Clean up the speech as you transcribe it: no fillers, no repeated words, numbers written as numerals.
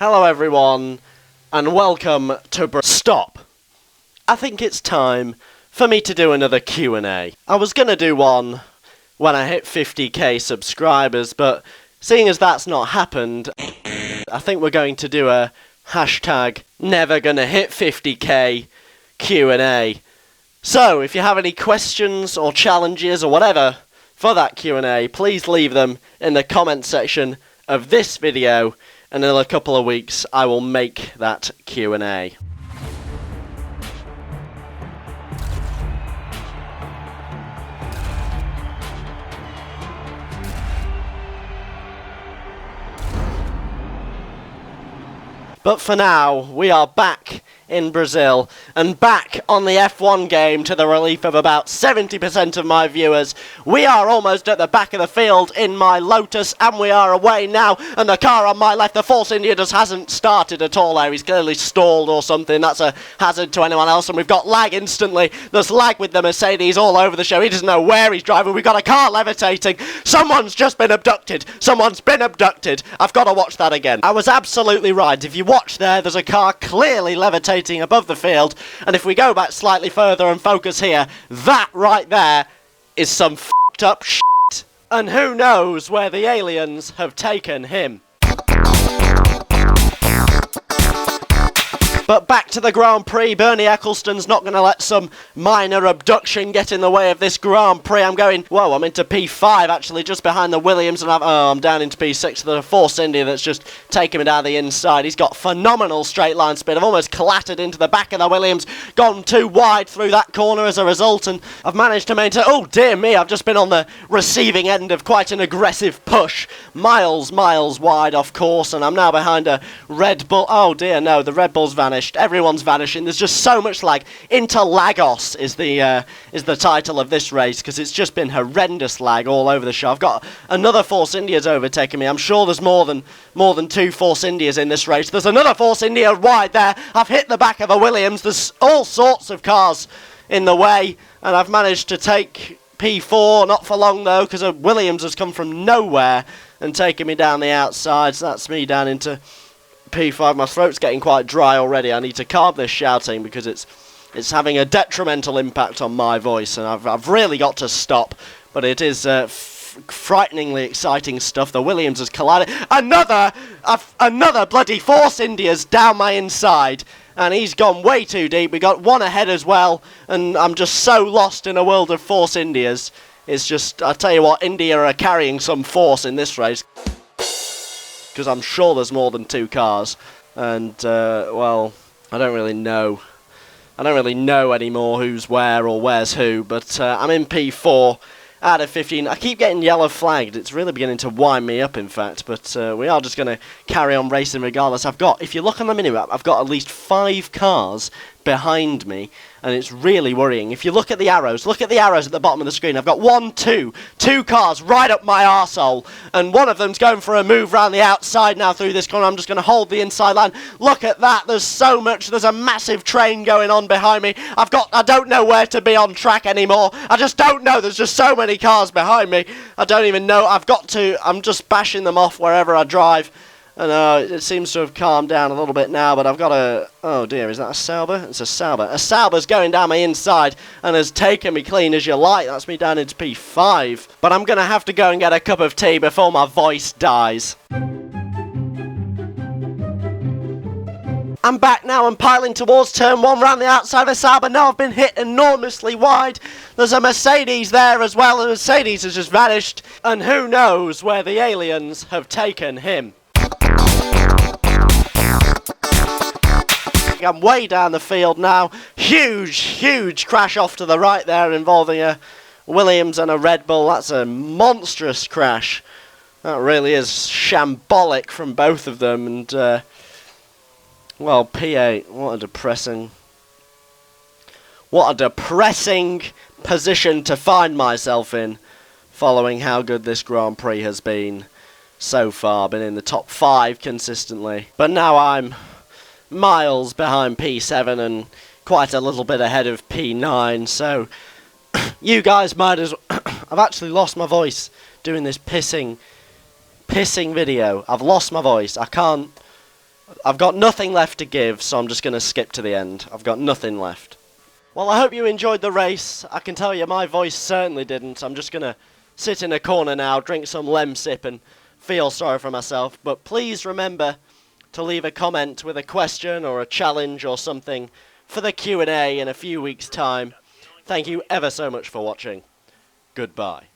Hello everyone, and welcome to Stop! I think it's time for me to do another Q&A. I was gonna do one when I hit 50k subscribers, but seeing as that's not happened, I think we're going to do a hashtag NeverGonna Hit50k Q&A. So, if you have any questions or challenges or whatever for that Q&A, please leave them in the comment section of this video, and in a couple of weeks I will make that Q&A. But for now, we are back in Brazil, and back on the F1 game to the relief of about 70% of my viewers. We are almost at the back of the field in my Lotus, and we are away now, and the car on my left, the Force India, just hasn't started at all there. He's clearly stalled or something. That's a hazard to anyone else, and we've got lag instantly. There's lag with the Mercedes all over the show. He doesn't know where he's driving. We've got a car levitating. Someone's just been abducted. Someone's been abducted. I've got to watch that again. I was absolutely right. If you watch there's a car clearly levitating above the field, and if we go back slightly further and focus here, that right there is some f***ed up shit. And who knows where the aliens have taken him. But back to the Grand Prix. Bernie Ecclestone's not going to let some minor abduction get in the way of this Grand Prix. I'm into P5 actually, just behind the Williams, and I'm down into P6. The Force India that's just taking me down the inside. He's got phenomenal straight line speed. I've almost clattered into the back of the Williams, gone too wide through that corner as a result, and I've managed to maintain. Oh dear me, I've just been on the receiving end of quite an aggressive push. Miles wide off course, and I'm now behind a Red Bull. Oh dear, no, the Red Bull's vanished. Everyone's vanishing. There's just so much lag. InterLAGos is the title of this race, because it's just been horrendous lag all over the show. I've got another Force India's overtaking me. I'm sure there's more than two Force Indias in this race. There's another Force India wide there. I've hit the back of a Williams. There's all sorts of cars in the way, and I've managed to take P4, not for long though, because a Williams has come from nowhere and taken me down the outside. So that's me down into P5. My throat's getting quite dry already. I need to calm this shouting because it's having a detrimental impact on my voice, and I've really got to stop. But it is frighteningly exciting stuff. The Williams has collided. Another bloody Force India's down my inside, and he's gone way too deep. We got one ahead as well, and I'm just so lost in a world of Force Indias. It's just, I tell you what, India are carrying some force in this race, because I'm sure there's more than two cars, and well, I don't really know anymore who's where or where's who, but I'm in P4 out of 15. I keep getting yellow flagged. It's really beginning to wind me up, in fact, but we are just going to carry on racing regardless. If you look on the minimap, I've got at least 5 cars behind me, and it's really worrying. If you look at the arrows at the bottom of the screen, I've got two cars right up my arsehole, and one of them's going for a move round the outside now through this corner. I'm just going to hold the inside line. Look at that, there's a massive train going on behind me. I don't know where to be on track anymore. I just don't know, there's just so many cars behind me. I don't even know, I'm just bashing them off wherever I drive. And it seems to have calmed down a little bit now, but I've got oh dear, is that a Sauber? It's a Sauber. A Sauber's going down my inside and has taken me clean as you like. That's me down into P5. But I'm going to have to go and get a cup of tea before my voice dies. I'm back now and piling towards turn 1 round the outside of the Sauber. Now I've been hit enormously wide. There's a Mercedes there as well, and the Mercedes has just vanished. And who knows where the aliens have taken him. I'm way down the field now. Huge crash off to the right there involving a Williams and a Red Bull. That's a monstrous crash. That really is shambolic from both of them. And well, P8, what a depressing position to find myself in, following how good this Grand Prix has been so far. Been in the top 5 consistently, but now I'm miles behind P7 and quite a little bit ahead of P9, so you guys might as well I've actually lost my voice doing this pissing video. I've lost my voice. I can't I've got nothing left to give, so I'm just going to skip to the end. I've got nothing left. Well, I hope you enjoyed the race. I can tell you my voice certainly didn't. I'm just going to sit in a corner now, drink some Lemsip and feel sorry for myself. But please remember to leave a comment with a question or a challenge or something for the Q&A in a few weeks' time. Thank you ever so much for watching. Goodbye.